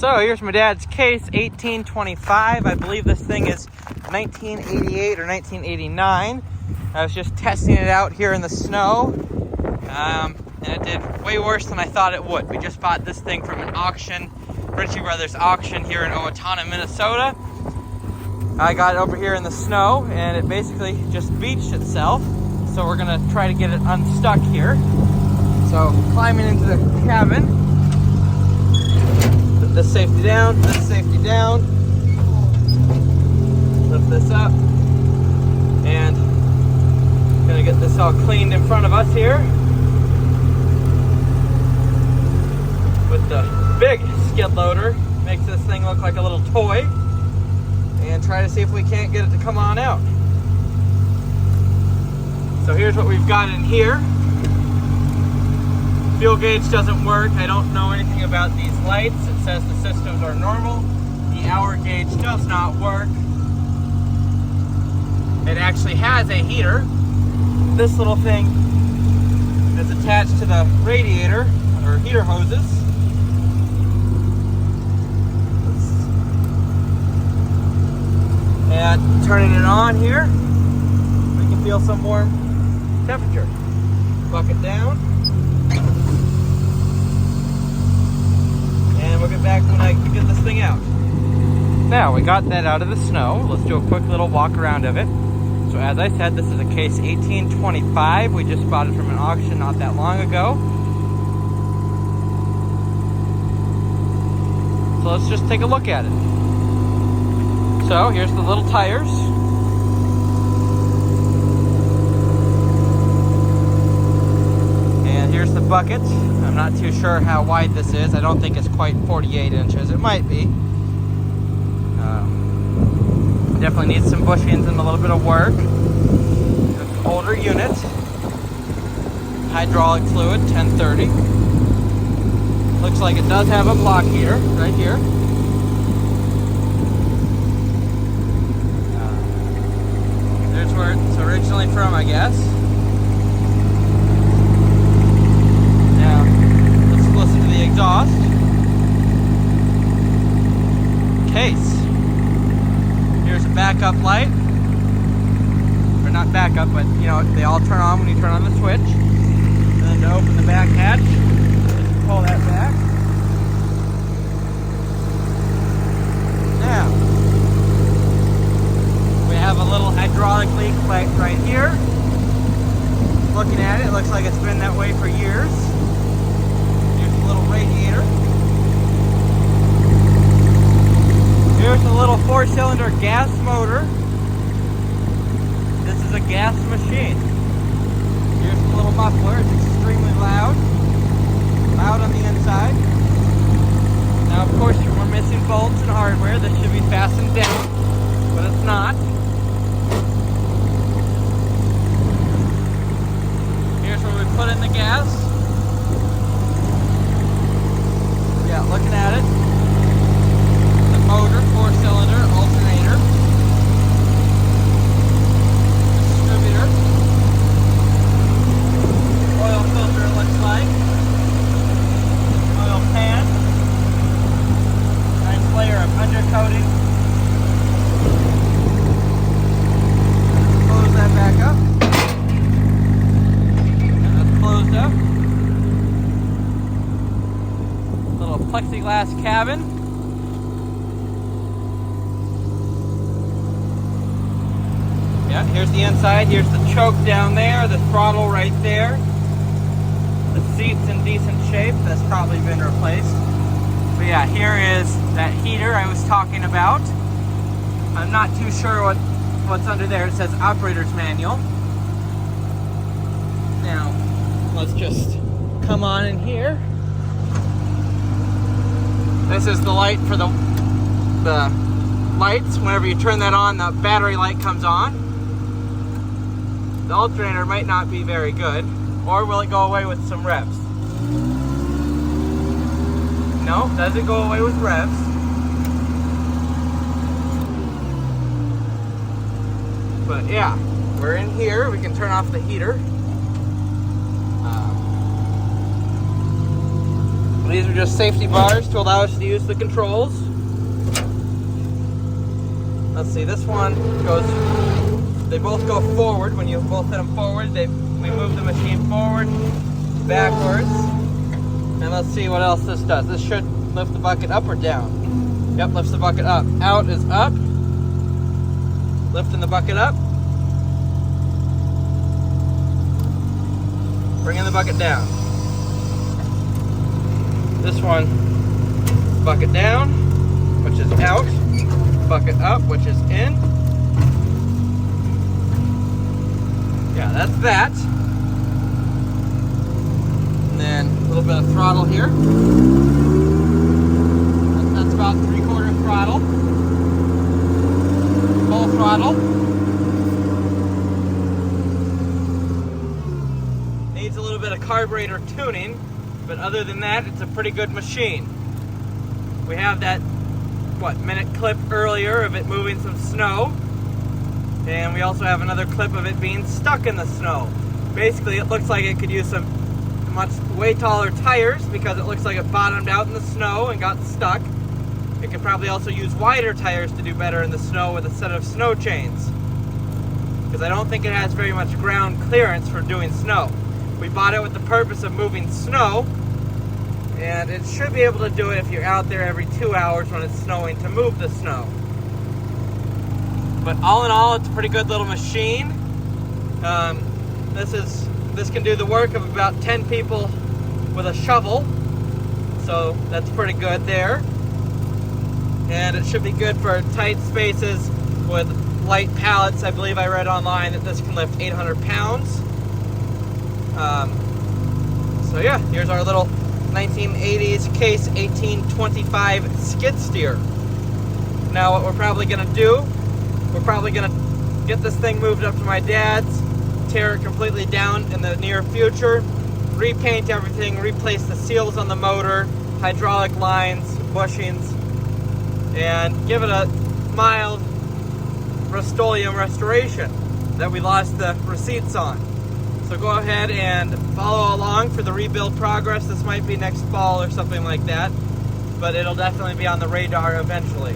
So here's my dad's case, 1825. I believe this thing is 1988 or 1989. I was just testing it out here in the snow, and it did way worse than I thought it would. We just bought this thing from an auction, Ritchie Brothers auction here in Owatonna, Minnesota. I got it over here in the snow, and it basically just beached itself. So we're gonna try to get it unstuck here. So climbing into the cabin, put this safety down, lift this up, and gonna get this all cleaned in front of us here with the big skid loader. Makes this thing look like a little toy, and try to see if we can't get it to come on out. So here's what we've got in here. Fuel gauge doesn't work. I don't know anything about these lights. It says the systems are normal. The hour gauge does not work. It actually has a heater. This little thing is attached to the radiator or heater hoses. And turning it on here, we can feel some warm temperature. Bucket down. And we'll get back when I get this thing out. Now we got that out of the snow. Let's do a quick little walk around of it. So as I said, this is a case 1825. We just bought it from an auction not that long ago. So let's just take a look at it. So here's the little tires. And here's the bucket. I'm not too sure how wide this is. I don't think it's quite 48 inches. It might be. Definitely needs some bushings and a little bit of work. It's an older unit. Hydraulic fluid, 1030. Looks like it does have a block heater right here. There's where it's originally from, I guess. Now, let's listen to the exhaust. Case. Here's a backup light. Or not backup, but you know, they all turn on when you turn on the switch. And then to open the back hatch, just pull that back. Now, we have a little hydraulic leak right here. Looking at it, it looks like it's been that way for years. Here's a little radiator. Here's a little 4-cylinder gas motor. This is a gas machine. Here's the little muffler. It's extremely loud. Loud on the inside. Now, of course, we're missing bolts and hardware. This should be fastened down, but it's not. Here's where we put in the gas. Yeah, looking at it. Motor, 4-cylinder, alternator, distributor, oil filter it looks like, oil pan, nice layer of undercoating. Close that back up. And that's closed up. Little plexiglass cabin. Yeah, here's the inside. Here's the choke down there, the throttle right there. The seat's in decent shape. That's probably been replaced. But yeah, here is that heater I was talking about. I'm not too sure what's under there. It says operator's manual. Now, let's just come on in here. This is the light for the lights. Whenever you turn that on, the battery light comes on. The alternator might not be very good, or will it go away with some revs? No, doesn't go away with revs. But yeah, we're in here. We can turn off the heater. But These are just safety bars to allow us to use the controls. Let's see, this one goes, they both go forward. When you both hit them forward, we move the machine forward, backwards. And let's see what else this does. This should lift the bucket up or down. Yep, lifts the bucket up. Out is up. Lifting the bucket up. Bringing the bucket down. This one, bucket down, which is out. Bucket up, which is in. Yeah, that's that. And then a little bit of throttle here. That's about 3/4 throttle. Full throttle. Needs a little bit of carburetor tuning, but other than that, it's a pretty good machine. We have that minute clip earlier of it moving some snow, and we also have another clip of it being stuck in the snow. Basically, it looks like it could use some way taller tires because it looks like it bottomed out in the snow and got stuck. It could probably also use wider tires to do better in the snow with a set of snow chains, because I don't think it has very much ground clearance for doing snow. We bought it with the purpose of moving snow, and it should be able to do it if you're out there every 2 hours when it's snowing to move the snow. But all in all, it's a pretty good little machine. This can do the work of about 10 people with a shovel, so that's pretty good there. And it should be good for tight spaces with light pallets. I believe I read online that this can lift 800 pounds. So yeah, here's our little 1980s Case 1825 skid steer. Now what we're probably going to do, we're probably going to get this thing moved up to my dad's, tear it completely down in the near future, repaint everything, replace the seals on the motor, hydraulic lines, bushings, and give it a mild Rust-Oleum restoration that we lost the receipts on. So go ahead and follow along for the rebuild progress. This might be next fall or something like that, but it'll definitely be on the radar eventually.